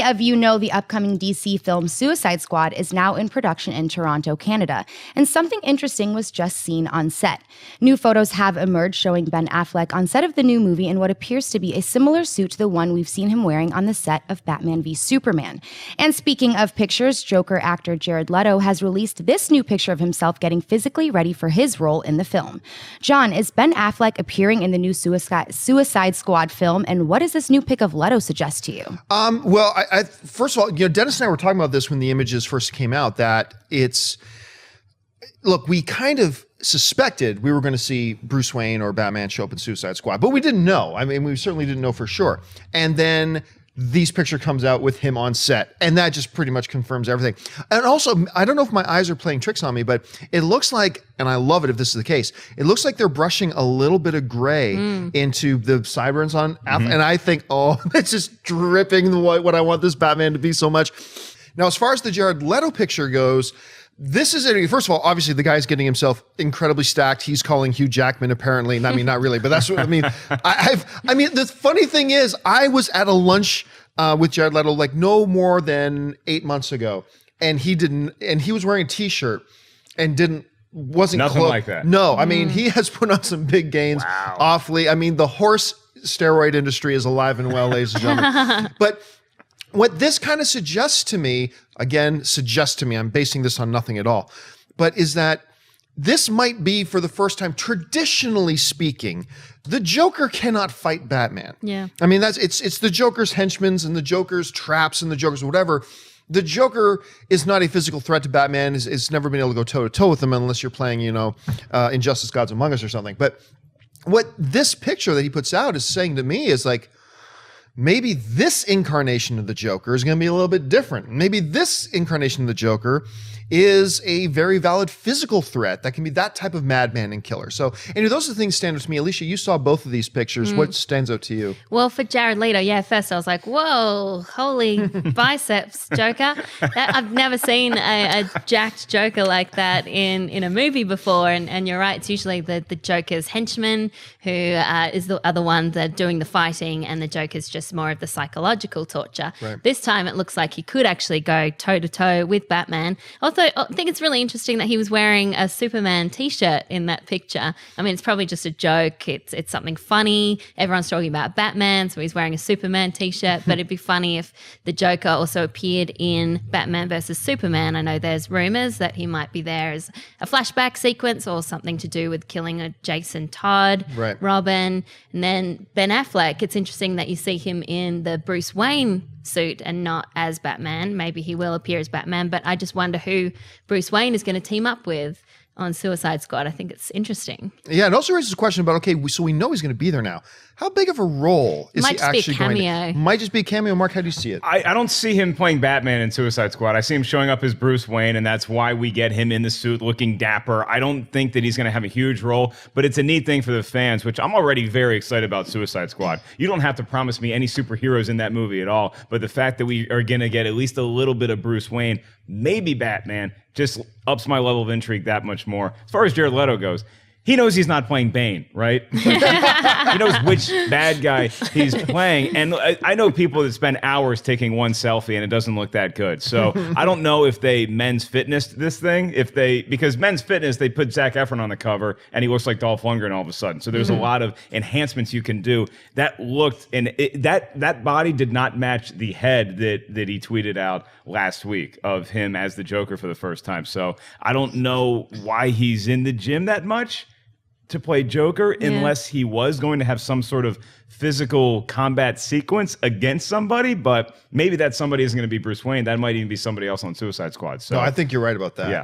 of you know, the upcoming DC film Suicide Squad is now in production in Toronto, Canada, and something interesting was just seen on set. New photos have emerged showing Ben Affleck on set of the new movie in what appears to be a similar suit to the one we've seen him wearing on the set of Batman v Superman. And speaking of pictures, Joker actor Jared Leto has released this new picture of himself getting physically ready for his role in the film. John, is Ben Affleck appearing in the new Suicide Squad film, and what does this new pic of Leto suggest to you? Well, I first of all, Dennis and I were talking about this when the images first came out, that look, we kind of suspected we were going to see Bruce Wayne or Batman show up in Suicide Squad, but we didn't know. I mean, we certainly didn't know for sure. And then this picture comes out with him on set, and that just pretty much confirms everything. And also, I don't know if my eyes are playing tricks on me, but it looks like, and I love it if this is the case, it looks like they're brushing a little bit of gray into the sideburns on Affleck, and I think, oh, it's just dripping what I want this Batman to be so much. Now, as far as the Jared Leto picture goes, this is it. First of all, obviously the guy's getting himself incredibly stacked. He's calling Hugh Jackman apparently. I mean, not really, but that's what I mean. I mean, the funny thing is, I was at a lunch with Jared Leto like no more than 8 months ago, and he was wearing a t-shirt and wasn't nothing like that. No, I mean, he has put on some big gains. Wow. Awfully. I mean, the horse steroid industry is alive and well, ladies and gentlemen. But what this kind of suggests to me, I'm basing this on nothing at all, but is that this might be, for the first time, traditionally speaking, the Joker cannot fight Batman. Yeah. I mean, it's the Joker's henchmen and the Joker's traps and the Joker's whatever. The Joker is not a physical threat to Batman. Is never been able to go toe to toe with him unless you're playing, Injustice: Gods Among Us or something. But what this picture that he puts out is saying to me is like, maybe this incarnation of the Joker is going to be a little bit different. Maybe this incarnation of the Joker is a very valid physical threat that can be that type of madman and killer. So, and those are the things stand out to me. Alicia, you saw both of these pictures. What stands out to you? Well, for Jared Leto, first I was like, whoa, holy biceps, Joker. I've never seen a jacked Joker like that in a movie before. And you're right, it's usually the Joker's henchmen who are the ones that are doing the fighting, and the Joker's just more of the psychological torture. Right. This time it looks like he could actually go toe-to-toe with Batman. Also, I think it's really interesting that he was wearing a Superman t-shirt in that picture. I mean, it's probably just a joke. It's something funny. Everyone's talking about Batman, so he's wearing a Superman t-shirt. But it'd be funny if the Joker also appeared in Batman versus Superman. I know there's rumors that he might be there as a flashback sequence or something to do with killing a Jason Todd, right. Robin. And then Ben Affleck, it's interesting that you see him in the Bruce Wayne suit and not as Batman. Maybe he will appear as Batman, but I just wonder who Bruce Wayne is going to team up with on Suicide Squad. I think it's interesting. Yeah, it also raises a question about, okay, so we know he's going to be there now. How big of a role is he actually going to? Might just be a cameo. Mark, how do you see it? I don't see him playing Batman in Suicide Squad. I see him showing up as Bruce Wayne, and that's why we get him in the suit looking dapper. I don't think that he's going to have a huge role, but it's a neat thing for the fans, which I'm already very excited about Suicide Squad. You don't have to promise me any superheroes in that movie at all, but the fact that we are going to get at least a little bit of Bruce Wayne, maybe Batman, just ups my level of intrigue that much more. As far as Jared Leto goes, he knows he's not playing Bane, right? He knows which bad guy he's playing. And I know people that spend hours taking one selfie and it doesn't look that good. So I don't know if they men's fitness this thing, because men's fitness, they put Zac Efron on the cover and he looks like Dolph Lundgren all of a sudden. So there's a lot of enhancements you can do. That looked, and that body did not match the head that he tweeted out last week of him as the Joker for the first time. So I don't know why he's in the gym that much to play Joker unless he was going to have some sort of physical combat sequence against somebody, but maybe that somebody isn't going to be Bruce Wayne. That might even be somebody else on Suicide Squad. So no, I think you're right about that. Yeah.